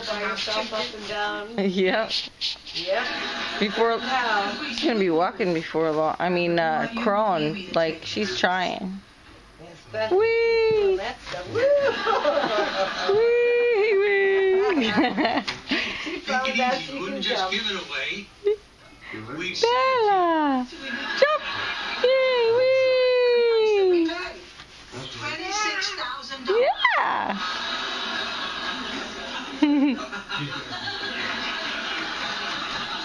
all by herself up and down. Yep. Yep. Before, she's gonna be walking before long. I mean, crawling. Like she's trying. Wee! Wee! Wee! She found out she can jump. Bella! Jump! Yay! Wee! $26,000. Yeah!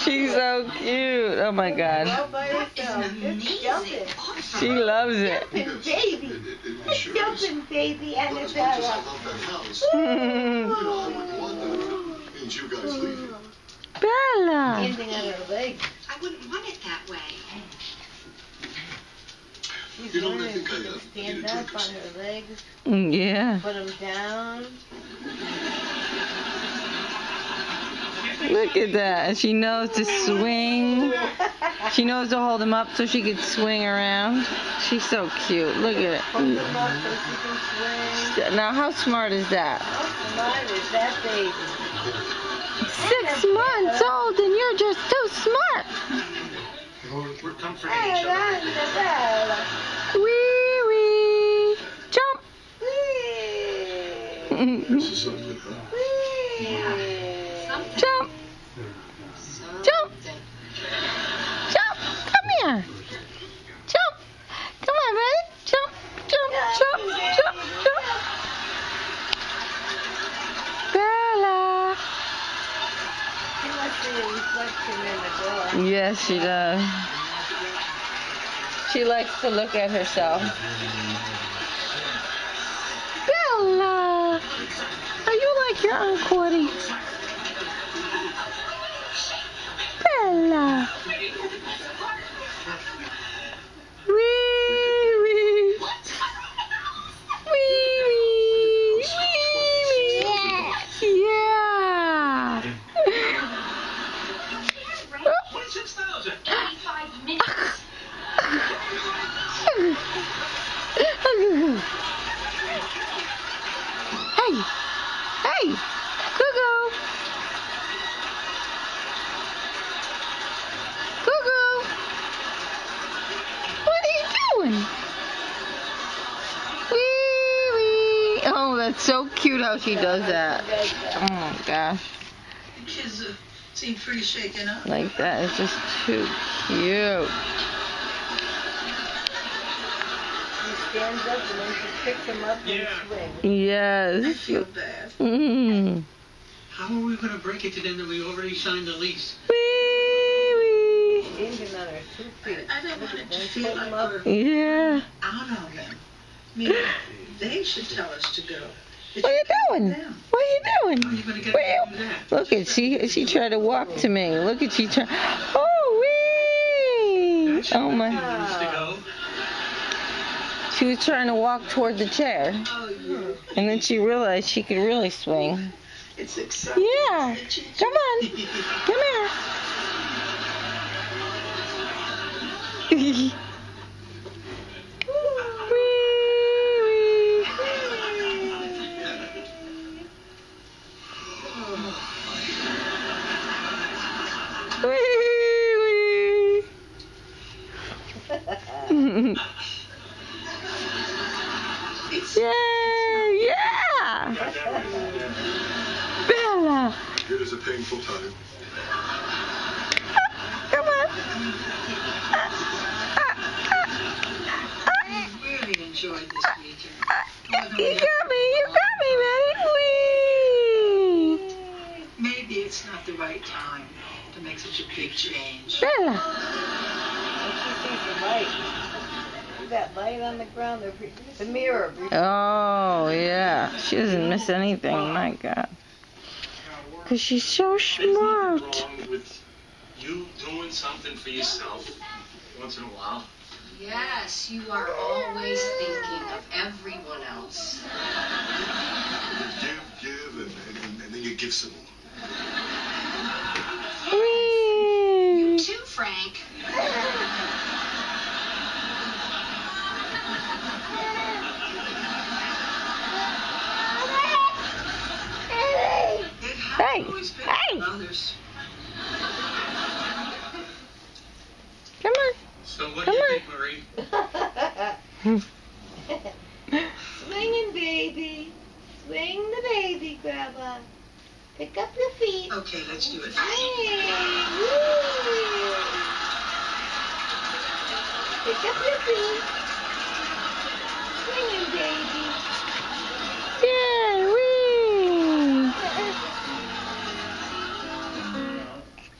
She's so cute. Oh my god. All by herself. It's jumping. She loves it. Jumping baby. It's jumping baby Annabella. And you guys leaving. Bella! Standing on her legs. I wouldn't want it that way. She's You know, I learning think to I need a stand drink up or on something. her legs. Yeah. Put them down. Look at that. She knows to swing. She knows to hold him up so she could swing around. She's so cute. Look at Hold it. them up so she can swing. Now, how smart is that? How smart is that baby? 6 months old and you're just too smart. We're comforting Hey, each other. Annabella. Wee wee. Jump. Whee! This is something, huh? Whee! Jump. Jump. Jump. Come here. Jump. Come on, buddy. Jump. Jump. Jump. Jump. Jump. Bella. She must see a reflection in the door. Yes, she does. She likes to look at herself. Bella. Are you like your Aunt Cordy? Bella. Wee wee. Wee wee. Wee wee. Yeah. 26,000. 85 minutes. Hey. Hey. Cuckoo. Cuckoo. What are you doing? Wee wee. Oh, that's so cute how she does that. Oh my gosh. The kids seem pretty shaken up. Like that is just too cute. She stands up and then she picks him up and swings. I Yes. feel bad. Mm. How are we going to break it to them that we already signed the lease? Wee wee. Standing on her 2 feet. I don't want it to Then feel pull like him up. we're Yeah. out on them. I mean, they should tell us to go. It What are you should come doing? from them. What are you How are doing? you going to get Where them to do that? Look at she tried to walk to me. Look at she try. Oh wee! That's Oh where my! he wants to go. She was trying to walk toward the chair, Oh, yeah. and then she realized she could really swing. It's exciting. Yeah. isn't it? Come on. Come here. Wee, wee. Wee, wee. Yay! Yeah! Bella! It is a painful time. Come on! I really enjoyed this weekend. You got me, baby! Whee! Maybe it's not the right time to make such a big change. Bella! And she sees the light. See that light on the ground? The mirror. Oh, yeah. She doesn't miss anything, my God. Because she's so smart. Wrong with you doing something for yourself once in a while. Yes, you are always thinking of everyone else. Give, and then you give some more. Whee! You too, Frank. It Hey, Always pick hey. on others. Come on. So what Come do you on. think, Marie? Swinging, baby. Swing the baby, Grandma. Pick up your feet. Okay, let's do it. Swing. Woo. Pick up your feet. Swinging, baby. Yeah, wee.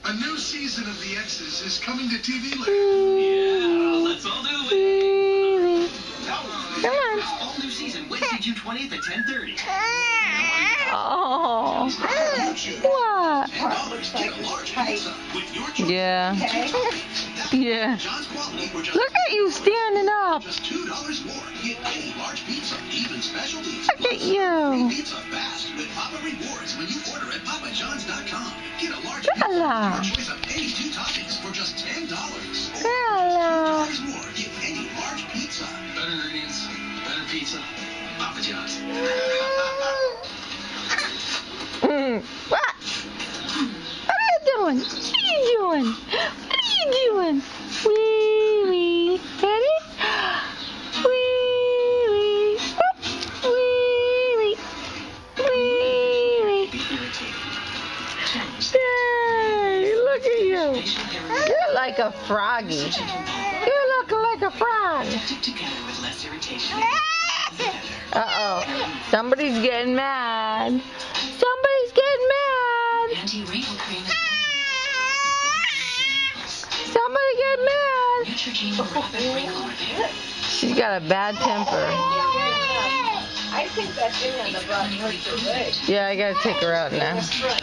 A new season of The X's is coming to TV later. Yeah, let's all do it. Wee. Come on. All new season, Wednesday, June 20th at 10:30. Oh. What? Get a large pizza with your choice. Yeah. Okay. Yeah. John's quality for just Look at you standing up. Just $2 more. Get any large pizza, even specialties. Look at you. Pizza fast with Papa Rewards when you order at PapaJohns.com. Get a large Hello. pizza, your choice of any 2 toppings for just $10. Or Hello. $2 more. Get any large pizza. Better ingredients, better pizza. Papa John's. What? What are you doing? What are you doing? What are you doing? Wee wee. Ready? Wee wee. Wee wee. Wee wee. Yay! Look at you. You're like a froggy. You look like a frog. Together with less irritation. Uh-oh. Somebody's getting mad. Somebody's getting mad. Anti-wrinkle cream is Somebody get mad. Neutrogena Rapid Wrinkle Repair. She's got a bad temper. I think that thing on the bottom hurts your leg. Yeah, I gotta take her out now. Front.